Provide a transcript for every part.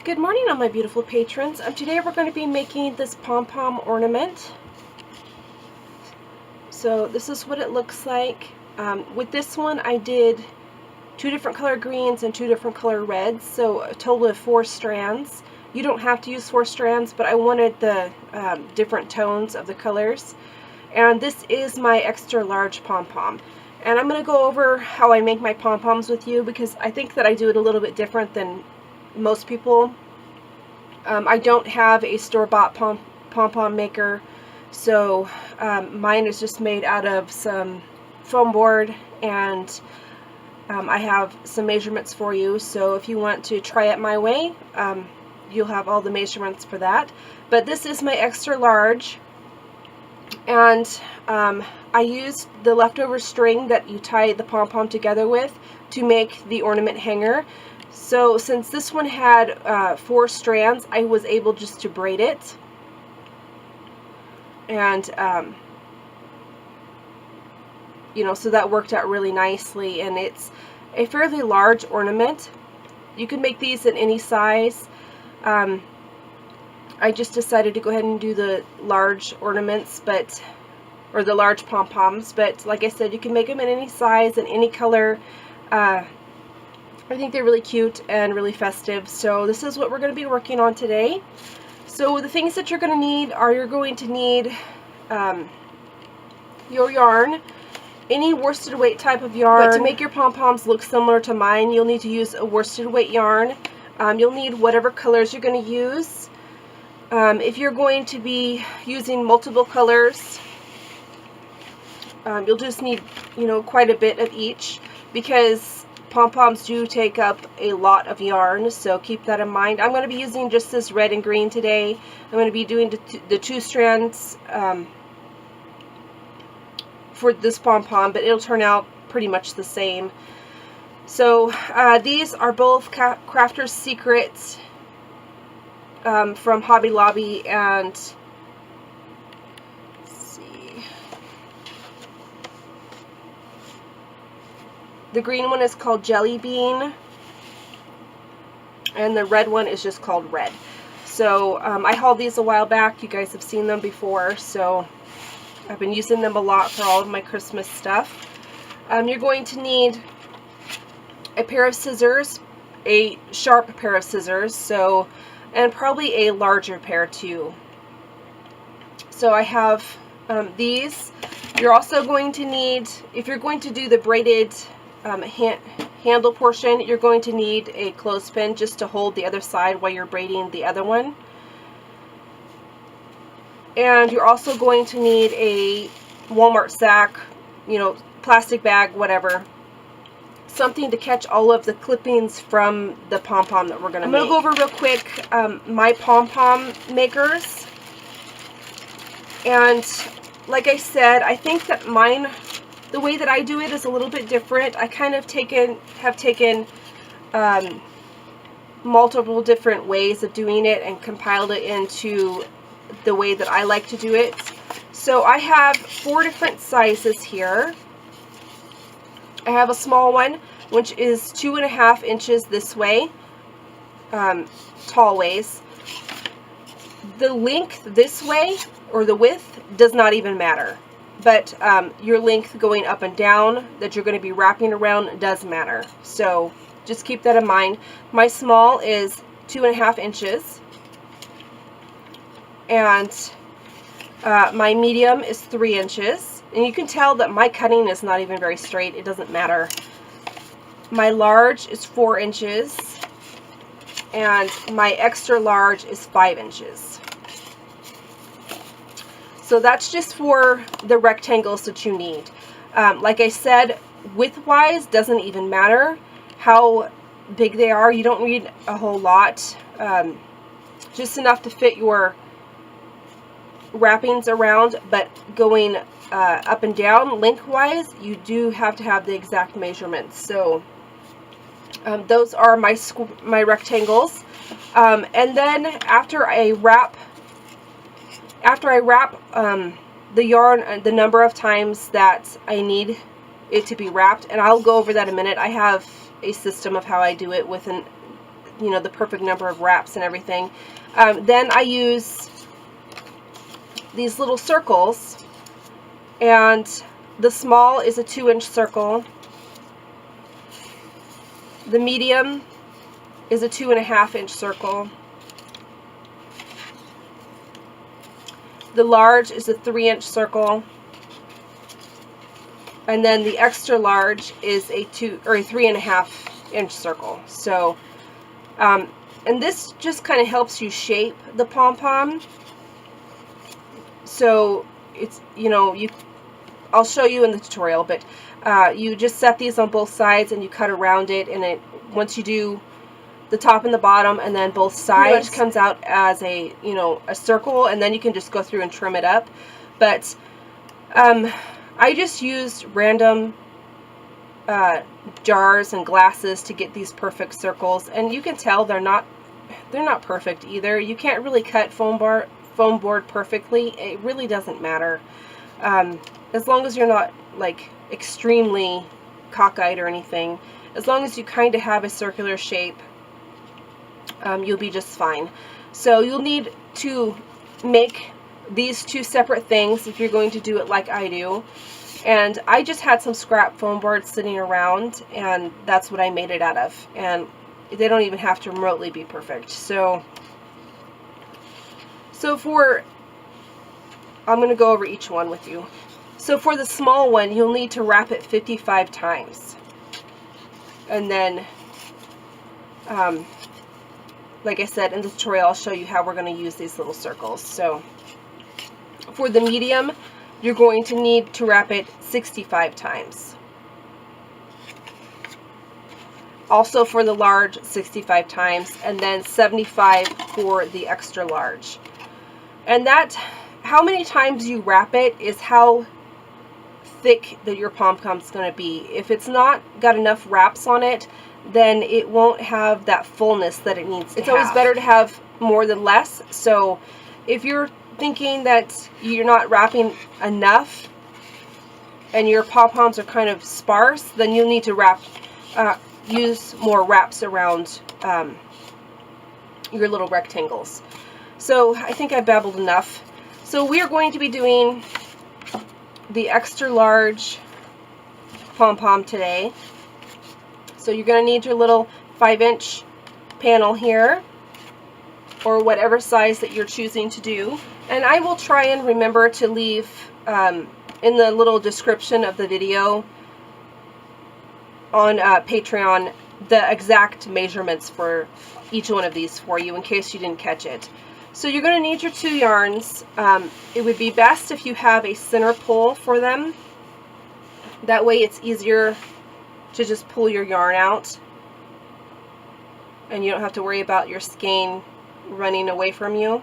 Good morning, all my beautiful patrons. Today we're going to be making this pom-pom ornament. So this is what it looks like. With this one I did 2 different color greens and 2 different color reds, so a total of 4 strands. You don't have to use 4 strands, but I wanted the different tones of the colors. And this is my extra large pom-pom. And I'm going to go over how I make my pom-poms with you, because I think that I do it a little bit different than most people. I don't have a store-bought pom-pom maker, so mine is just made out of some foam board, and I have some measurements for you, so if you want to try it my way, you'll have all the measurements for that. But this is my extra large, and I used the leftover string that you tie the pom-pom together with to make the ornament hanger. So since this one had 4 strands, I was able just to braid it, and you know, so that worked out really nicely. And it's a fairly large ornament. You can make these in any size. I just decided to go ahead and do the large ornaments, or the large pom-poms, but like I said, you can make them in any size and any color. I think they're really cute and really festive, so this is what we're going to be working on today. So the things that you're going to need are, you're going to need your yarn, any worsted weight type of yarn. But to make your pom-poms look similar to mine, you'll need to use a worsted weight yarn. You'll need whatever colors you're going to use. If you're going to be using multiple colors, you'll just need, you know, quite a bit of each, because pom-poms do take up a lot of yarn, so keep that in mind. I'm going to be using just this red and green today. I'm going to be doing the 2 strands for this pom-pom, but it'll turn out pretty much the same. So these are both Crafter's Secrets from Hobby Lobby, and the green one is called Jelly Bean, and the red one is just called Red. So I hauled these a while back. You guys have seen them before, so I've been using them a lot for all of my Christmas stuff. You're going to need a pair of scissors, a sharp pair of scissors, and probably a larger pair too. So I have these. You're also going to need, if you're going to do the braided handle portion, you're going to need a clothespin just to hold the other side while you're braiding the other one. And you're also going to need a Walmart sack, you know, plastic bag, whatever, something to catch all of the clippings from the pom-pom that we're going to make. I'm going to go over real quick my pom-pom makers. And like I said, I think that mine, the way that I do it is a little bit different. I kind of have taken multiple different ways of doing it and compiled it into the way that I like to do it. So I have 4 different sizes here. I have a small one, which is 2.5 inches this way, tall ways. The length this way, or the width, does not even matter. But your length going up and down that you're going to be wrapping around does matter. So just keep that in mind. My small is 2.5 inches. And my medium is 3 inches. And you can tell that my cutting is not even very straight. It doesn't matter. My large is 4 inches. And my extra large is 5 inches. So that's just for the rectangles that you need. Like I said, width-wise doesn't even matter how big they are. You don't need a whole lot. Just enough to fit your wrappings around, but going up and down lengthwise, you do have to have the exact measurements. So those are my rectangles. And then after I wrap the yarn the number of times that I need it to be wrapped, and I'll go over that in a minute. I have a system of how I do it with you know, the perfect number of wraps and everything. Then I use these little circles, and the small is a 2-inch circle. The medium is a 2.5-inch circle. The large is a 3-inch circle. And then the extra large is a 3.5-inch circle. So, and this just kind of helps you shape the pom-pom. So it's, you know, I'll show you in the tutorial, but you just set these on both sides and you cut around it, and once you do the top and the bottom and then both sides, it comes out as a, you know, a circle, and then you can just go through and trim it up. But I just used random jars and glasses to get these perfect circles, and you can tell they're not perfect either. You can't really cut foam board perfectly. It really doesn't matter, as long as you're not like extremely cockeyed or anything. As long as you kind of have a circular shape, you'll be just fine. So you'll need to make these two separate things if you're going to do it like I do. And I just had some scrap foam boards sitting around, and that's what I made it out of. And they don't even have to remotely be perfect. So I'm going to go over each one with you. So for the small one, you'll need to wrap it 55 times. And then, like I said, in the tutorial, I'll show you how we're going to use these little circles. So for the medium, you're going to need to wrap it 65 times. Also for the large, 65 times, and then 75 for the extra large. And that, how many times you wrap it is how thick that your pom-pom's going to be. If it's not got enough wraps on it, then it won't have that fullness that it needs to have. It's always better to have more than less. So if you're thinking that you're not wrapping enough and your pom-poms are kind of sparse, then you'll need to use more wraps around your little rectangles. So I think I babbled enough. So we are going to be doing the extra large pom-pom today. So you're going to need your little 5-inch panel here, or whatever size that you're choosing to do. And I will try and remember to leave in the little description of the video on Patreon the exact measurements for each one of these for you, in case you didn't catch it. So you're going to need your 2 yarns. It would be best if you have a center pull for them. That way it's easier to just pull your yarn out, and you don't have to worry about your skein running away from you.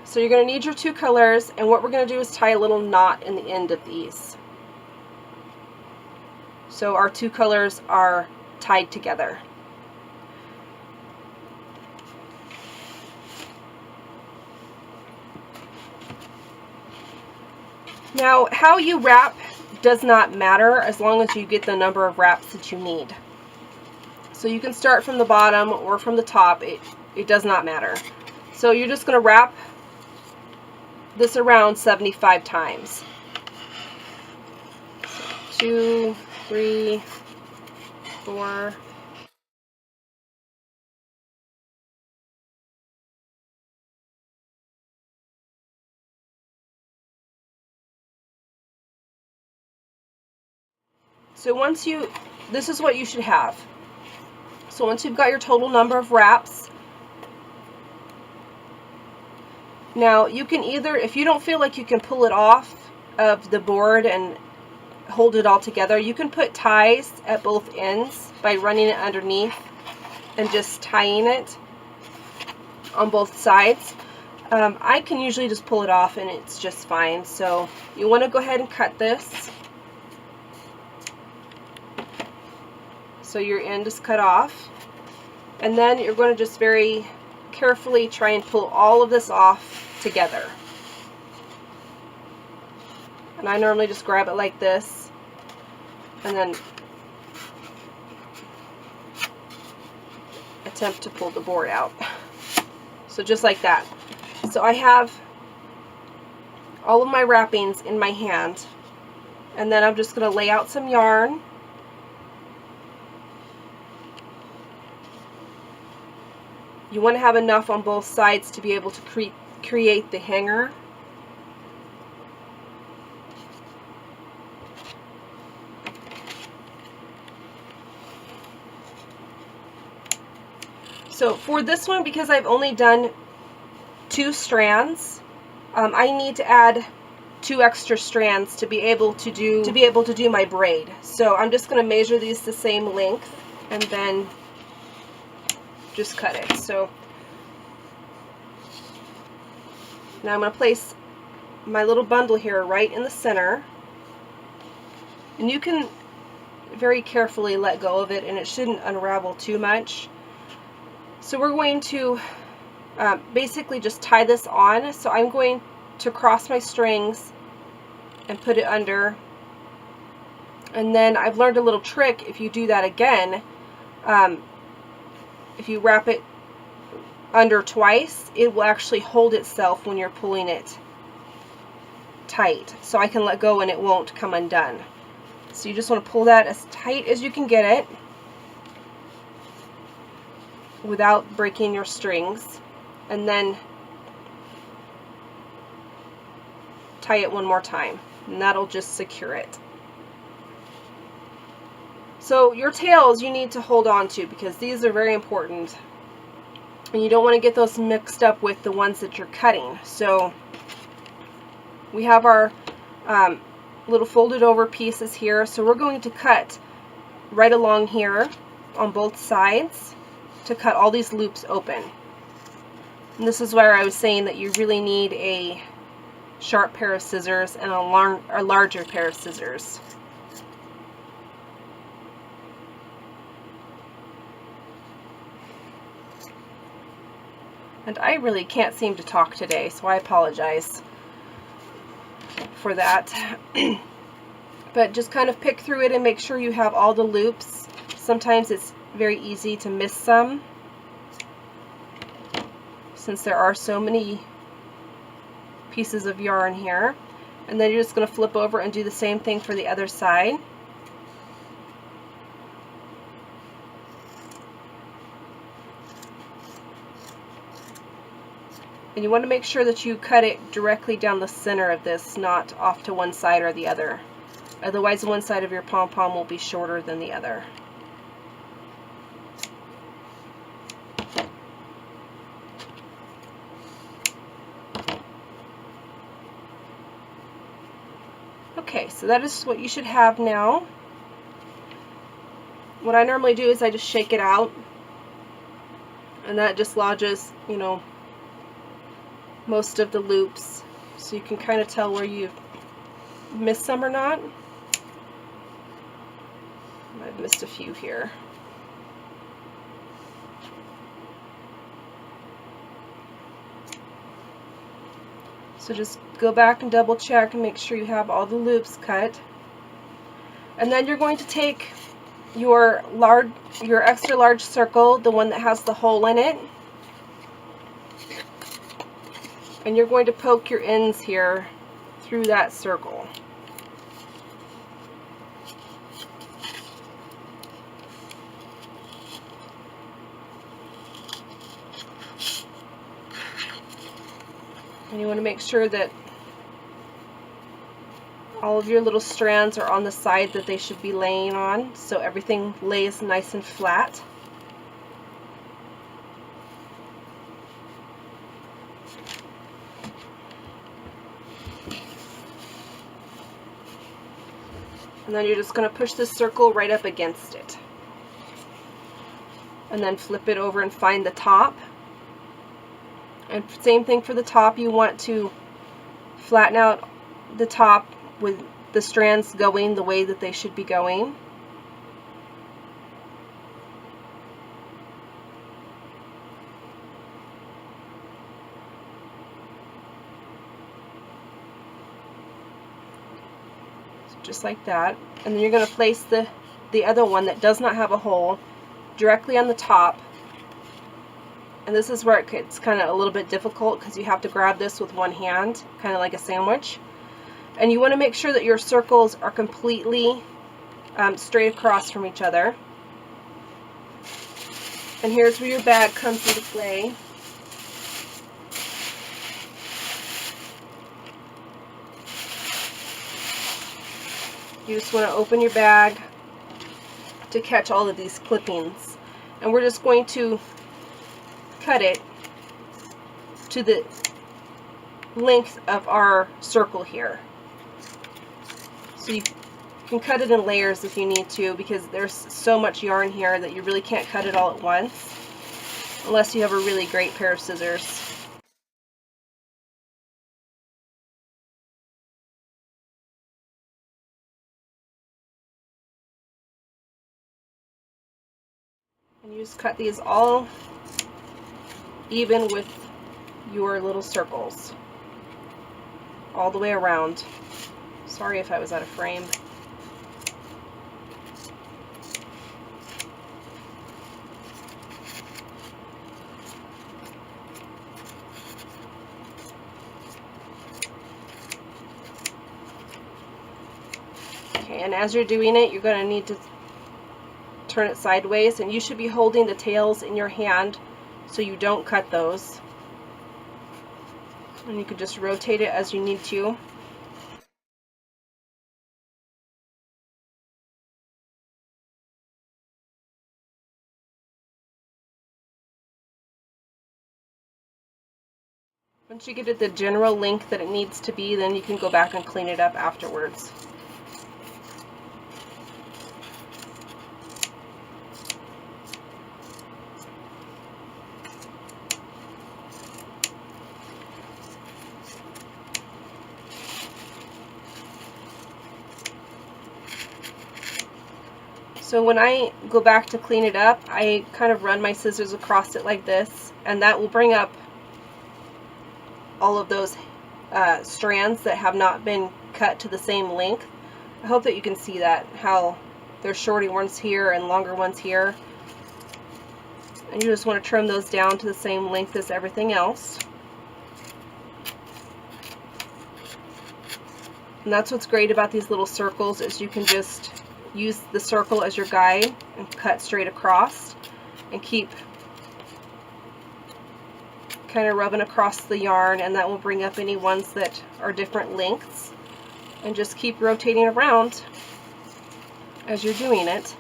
So you're going to need your 2 colors, and what we're going to do is tie a little knot in the end of these. So our 2 colors are tied together. Now, how you wrap does not matter as long as you get the number of wraps that you need. So you can start from the bottom or from the top. It does not matter. So you're just going to wrap this around 75 times. 2, 3, 4. So this is what you should have. So once you've got your total number of wraps, now you can either, if you don't feel like you can pull it off of the board and hold it all together, you can put ties at both ends by running it underneath and just tying it on both sides. I can usually just pull it off and it's just fine. So you want to go ahead and cut this. So your end is cut off, and then you're going to just very carefully try and pull all of this off together. And I normally just grab it like this and then attempt to pull the board out. So just like that. So I have all of my wrappings in my hand, and then I'm just going to lay out some yarn. You want to have enough on both sides to be able to create the hanger. So for this one, because I've only done 2 strands, I need to add 2 extra strands to be able to do my braid. So I'm just going to measure these the same length and then just cut it. So now I'm going to place my little bundle here right in the center, and you can very carefully let go of it and it shouldn't unravel too much. So we're going to basically just tie this on. So I'm going to cross my strings and put it under, and then I've learned a little trick. If you do that again, if you wrap it under twice, it will actually hold itself when you're pulling it tight, so I can let go and it won't come undone. So you just want to pull that as tight as you can get it without breaking your strings, and then tie it one more time, and that'll just secure it. So your tails you need to hold on to, because these are very important, and you don't want to get those mixed up with the ones that you're cutting. So we have our little folded over pieces here, so we're going to cut right along here on both sides to cut all these loops open. And this is where I was saying that you really need a sharp pair of scissors and a larger pair of scissors. And I really can't seem to talk today, so I apologize for that. But just kind of pick through it and make sure you have all the loops. Sometimes it's very easy to miss some, since there are so many pieces of yarn here. And then you're just going to flip over and do the same thing for the other side. And you want to make sure that you cut it directly down the center of this, not off to one side or the other. Otherwise, one side of your pom-pom will be shorter than the other. Okay, so that is what you should have now. What I normally do is I just shake it out, and that just lodges, you know, most of the loops, so you can kind of tell where you've missed some or not. I've missed a few here. So just go back and double check and make sure you have all the loops cut. And then you're going to take your extra large circle, the one that has the hole in it, and you're going to poke your ends here through that circle. And you want to make sure that all of your little strands are on the side that they should be laying on, so everything lays nice and flat. And then you're just going to push this circle right up against it. And then flip it over and find the top. And same thing for the top. You want to flatten out the top with the strands going the way that they should be going. So just like that. And then you're going to place the other one that does not have a hole directly on the top And this is where it's kind of a little bit difficult because you have to grab this with one hand, kind of like a sandwich. And you want to make sure that your circles are completely straight across from each other. And here's where your bag comes into play. You just want to open your bag to catch all of these clippings. And we're just going to cut it to the length of our circle here. So you can cut it in layers if you need to, because there's so much yarn here that you really can't cut it all at once unless you have a really great pair of scissors. And you just cut these all even with your little circles all the way around. Sorry if I was out of frame. Okay, and as you're doing it, you're going to need to turn it sideways, and you should be holding the tails in your hand so you don't cut those. And you can just rotate it as you need to. Once you get it the general length that it needs to be, then you can go back and clean it up afterwards. So when I go back to clean it up, I kind of run my scissors across it like this, and that will bring up all of those strands that have not been cut to the same length. I hope that you can see that, how there's shorter ones here and longer ones here. And you just want to trim those down to the same length as everything else. And that's what's great about these little circles, is you can just use the circle as your guide and cut straight across and keep kind of rubbing across the yarn, and that will bring up any ones that are different lengths, and just keep rotating around as you're doing it.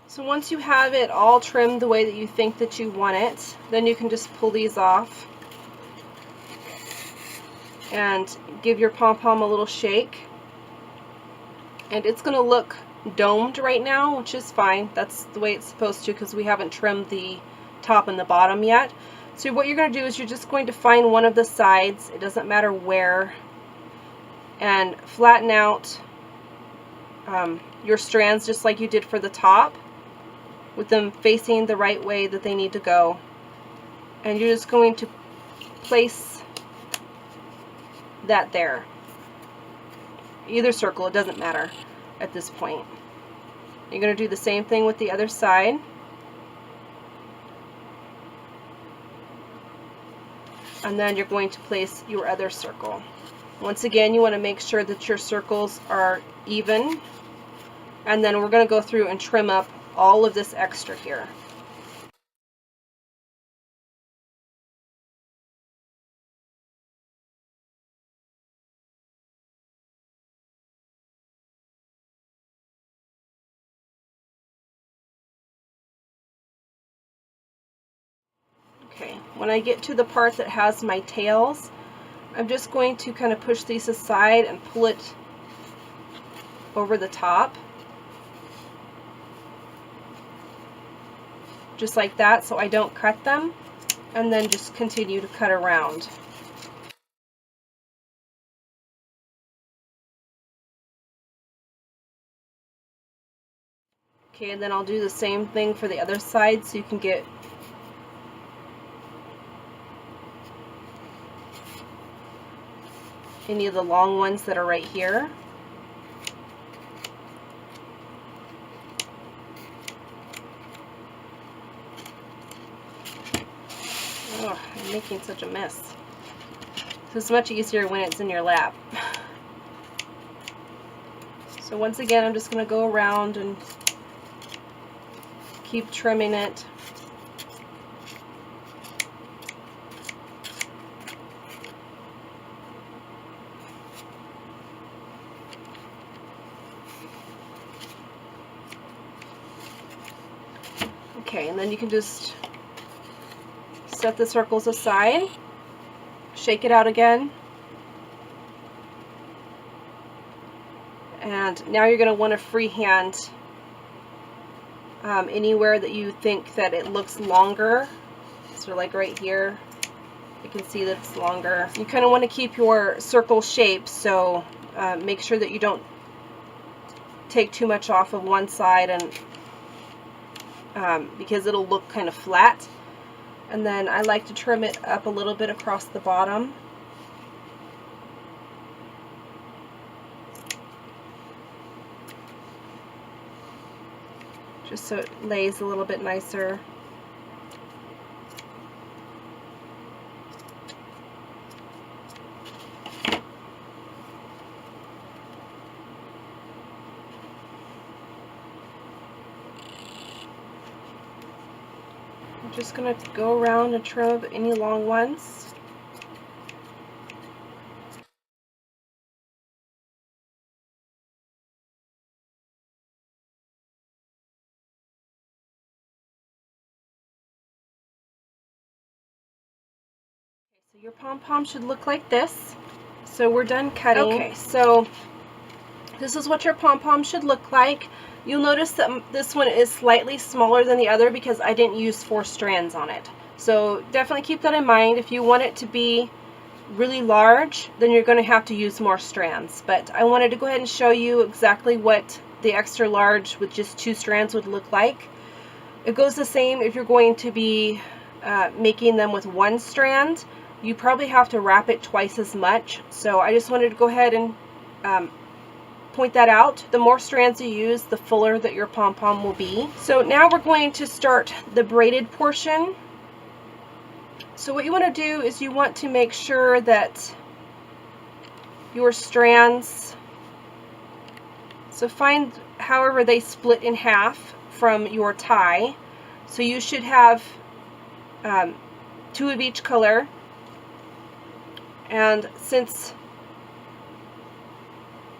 So once you have it all trimmed the way that you think that you want it, then you can just pull these off and give your pom-pom a little shake. And it's going to look domed right now, which is fine. That's the way it's supposed to, because we haven't trimmed the top and the bottom yet. So what you're going to do is you're just going to find one of the sides, it doesn't matter where, and flatten out your strands just like you did for the top, with them facing the right way that they need to go. And you're just going to place that there. Either circle, it doesn't matter at this point. You're going to do the same thing with the other side. And then you're going to place your other circle. Once again, you want to make sure that your circles are even. And then we're going to go through and trim up all of this extra here. Okay, when I get to the part that has my tails, I'm just going to kind of push these aside and pull it over the top. just like that, so I don't cut them, and then just continue to cut around. Okay, and then I'll do the same thing for the other side so you can get any of the long ones that are right here. Oh, I'm making such a mess. It's much easier when it's in your lap. So once again, I'm just going to go around and keep trimming it. Okay, and then you can just set the circles aside, shake it out again, and now you're going to want to freehand anywhere that you think that it looks longer. So like right here, you can see that it's longer. You kind of want to keep your circle shape, so make sure that you don't take too much off of one side, and because it'll look kind of flat. And then I like to trim it up a little bit across the bottom. Just so it lays a little bit nicer. I'm just going to go around and trim up any long ones. So your pom-pom should look like this. So we're done cutting. Okay, so this is what your pom-pom should look like. You'll notice that this one is slightly smaller than the other because I didn't use 4 strands on it. So definitely keep that in mind. If you want it to be really large, then you're going to have to use more strands. But I wanted to go ahead and show you exactly what the extra large with just 2 strands would look like. It goes the same if you're going to be making them with 1 strand. You probably have to wrap it twice as much. So I just wanted to go ahead and point that out. The more strands you use, the fuller that your pom-pom will be. So now we're going to start the braided portion. So what you want to do is you want to make sure that your strands, so find however they split in half from your tie. So you should have 2 of each color. And since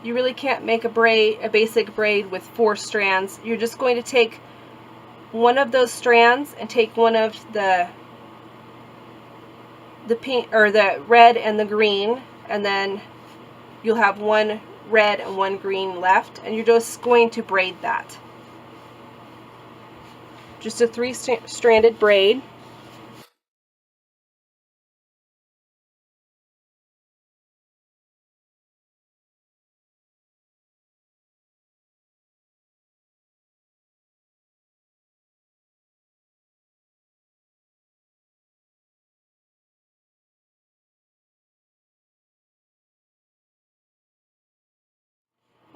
you really can't make a basic braid with 4 strands, you're just going to take one of those strands and take one of the pink or the red and the green, and then you'll have 1 red and 1 green left, and you're just going to braid that. Just a 3-stranded braid.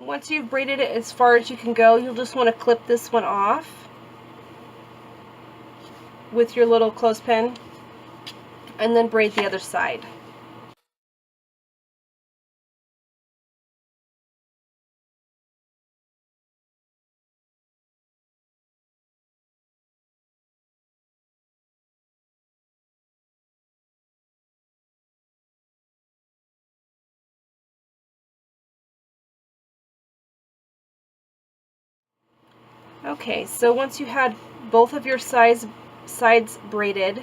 Once you've braided it as far as you can go, you'll just want to clip this one off with your little clothespin and then braid the other side. Okay, so once you had both of your sides braided,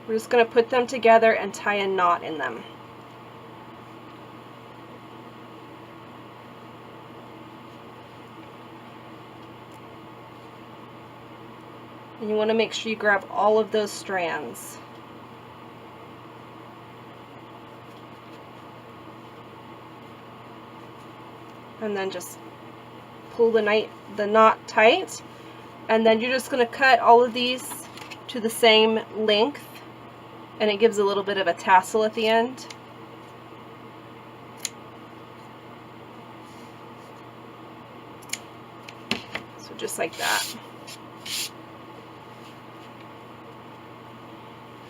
we're just going to put them together and tie a knot in them. And you want to make sure you grab all of those strands. And then just pull the knot tight. And then you're just going to cut all of these to the same length, and it gives a little bit of a tassel at the end. So just like that.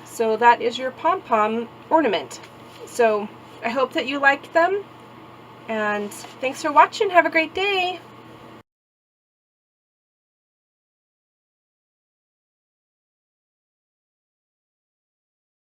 So that is your pom-pom ornament. So I hope that you liked them, and thanks for watching. Have a great day.